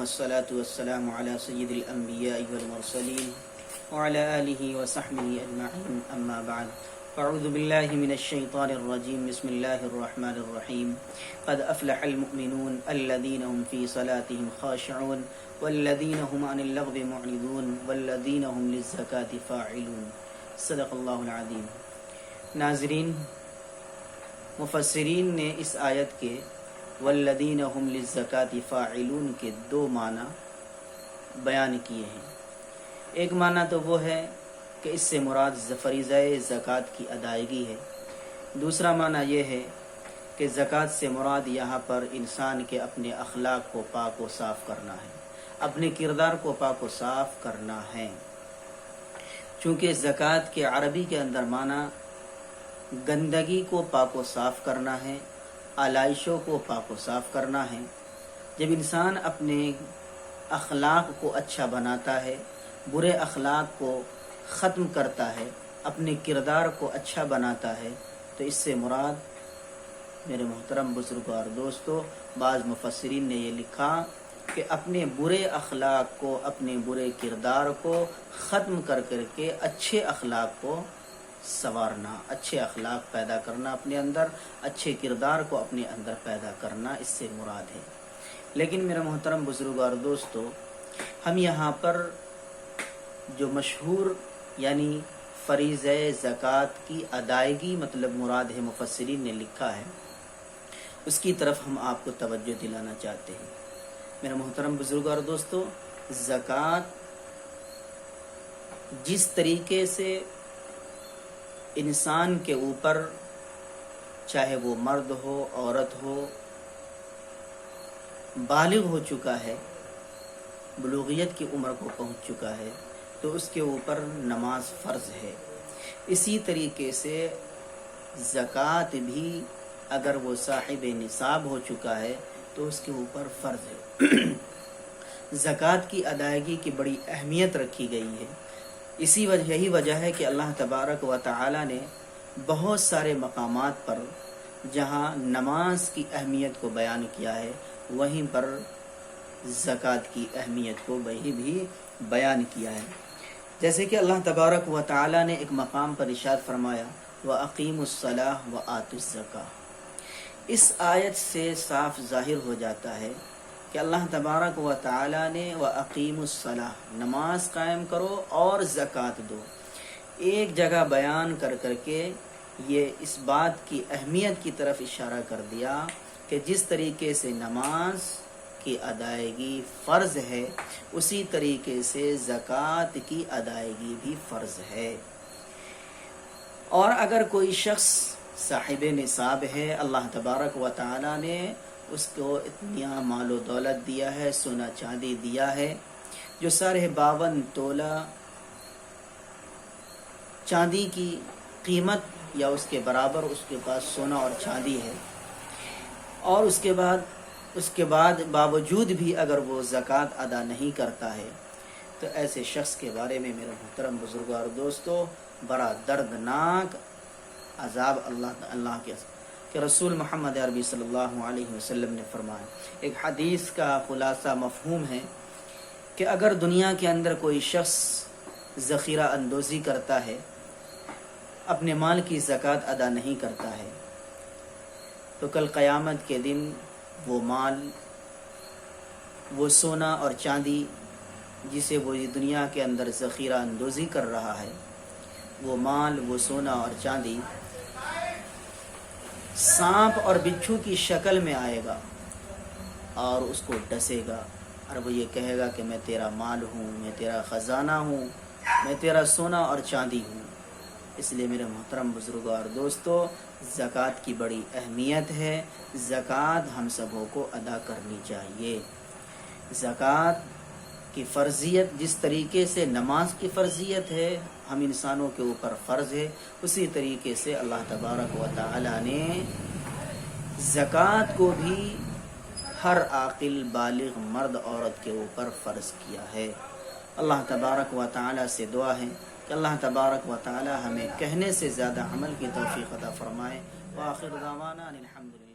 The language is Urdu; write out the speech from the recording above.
والصلاة والسلام على سيد الأنبياء والمرسلين وعلى آله وصحبه أجمعين أما بعد فأعوذ بالله من الشيطان الرجيم بسم الله الرحمن الرحيم قد أفلح المؤمنون الذين هم في صلاتهم خاشعون والذين هم عن اللغو معرضون والذين هم للزكاة فاعلون صدق اللہ العظیم۔ ناظرین، مفسرین نے اس آیت کے والذین هم للزکاة فاعلون کے دو معنی بیان کیے ہیں۔ ایک معنی تو وہ ہے کہ اس سے مراد فریضہ زکوٰۃ کی ادائیگی ہے۔ دوسرا معنی یہ ہے کہ زکوٰۃ سے مراد یہاں پر انسان کے اپنے اخلاق کو پاک و صاف کرنا ہے، اپنے کردار کو پاک و صاف کرنا ہے۔ چونکہ زکوٰۃ کے عربی کے اندر معنی گندگی کو پاک و صاف کرنا ہے، آلائشوں کو پاک و صاف کرنا ہے۔ جب انسان اپنے اخلاق کو اچھا بناتا ہے، برے اخلاق کو ختم کرتا ہے، اپنے کردار کو اچھا بناتا ہے، تو اس سے مراد میرے محترم بزرگوں اور دوستو، بعض مفسرین نے یہ لکھا کہ اپنے برے اخلاق کو، اپنے برے کردار کو ختم کر کے اچھے اخلاق کو سنوارنا، اچھے اخلاق پیدا کرنا اپنے اندر، اچھے کردار کو اپنے اندر پیدا کرنا، اس سے مراد ہے۔ لیکن میرے محترم بزرگوں اور دوستو، ہم یہاں پر جو مشہور یعنی فریضہ زکوٰۃ کی ادائیگی مطلب مراد ہے، مفسرین نے لکھا ہے، اس کی طرف ہم آپ کو توجہ دلانا چاہتے ہیں۔ میرے محترم بزرگوں اور دوستو، زکوٰۃ جس طریقے سے انسان کے اوپر، چاہے وہ مرد ہو عورت ہو، بالغ ہو چکا ہے، بلوغیت کی عمر کو پہنچ چکا ہے، تو اس کے اوپر نماز فرض ہے۔ اسی طریقے سے زکوٰۃ بھی اگر وہ صاحب نصاب ہو چکا ہے تو اس کے اوپر فرض ہے۔ زکوٰۃ کی ادائیگی کی بڑی اہمیت رکھی گئی ہے۔ یہی وجہ ہے کہ اللہ تبارک و تعالی نے بہت سارے مقامات پر جہاں نماز کی اہمیت کو بیان کیا ہے، وہیں پر زکوٰۃ کی اہمیت کو وہی بھی بیان کیا ہے۔ جیسے کہ اللہ تبارک و تعالی نے ایک مقام پر ارشاد فرمایا وَأَقِيمُوا الصَّلَاةَ وَآتُوا الزَّكَاةَ۔ اس آیت سے صاف ظاہر ہو جاتا ہے کہ اللہ تبارک و تعالی نے وَأَقِيمُوا الصَّلَاةَ، نماز قائم کرو اور زکوٰۃ دو، ایک جگہ بیان کر کے یہ اس بات کی اہمیت کی طرف اشارہ کر دیا کہ جس طریقے سے نماز کی ادائیگی فرض ہے، اسی طریقے سے زکوٰۃ کی ادائیگی بھی فرض ہے۔ اور اگر کوئی شخص صاحب نصاب ہے، اللہ تبارک و تعالی نے اس کو اتنا مال و دولت دیا ہے، سونا چاندی دیا ہے، جو 52 تولہ چاندی کی قیمت یا اس کے برابر اس کے پاس سونا اور چاندی ہے، اور اس کے بعد باوجود بھی اگر وہ زکوٰۃ ادا نہیں کرتا ہے، تو ایسے شخص کے بارے میں میرے محترم بزرگوں اور دوستو بڑا دردناک عذاب اللہ کے رسول محمد عربی صلی اللہ علیہ وسلم نے فرمایا۔ ایک حدیث کا خلاصہ مفہوم ہے کہ اگر دنیا کے اندر کوئی شخص ذخیرہ اندوزی کرتا ہے، اپنے مال کی زکوٰۃ ادا نہیں کرتا ہے، تو کل قیامت کے دن وہ مال، وہ سونا اور چاندی جسے وہ دنیا کے اندر ذخیرہ اندوزی کر رہا ہے، وہ مال، وہ سونا اور چاندی سانپ اور بچھو کی شکل میں آئے گا اور اس کو ڈسے گا، اور وہ یہ کہے گا کہ میں تیرا مال ہوں، میں تیرا خزانہ ہوں، میں تیرا سونا اور چاندی ہوں۔ اس لیے میرے محترم بزرگوں اور دوستو، زکوٰۃ کی بڑی اہمیت ہے، زکوٰۃ ہم سبوں کو ادا کرنی چاہیے۔ زکوٰۃ کی فرضیت جس طریقے سے نماز کی فرضیت ہے، ہم انسانوں کے اوپر فرض ہے، اسی طریقے سے اللہ تبارک و تعالی نے زکوٰۃ کو بھی ہر عاقل بالغ مرد عورت کے اوپر فرض کیا ہے۔ اللہ تبارک و تعالی سے دعا ہے کہ اللہ تبارک و تعالی ہمیں کہنے سے زیادہ عمل کی توفیق عطا فرمائے۔ وآخر دعوانا الحمدللہ۔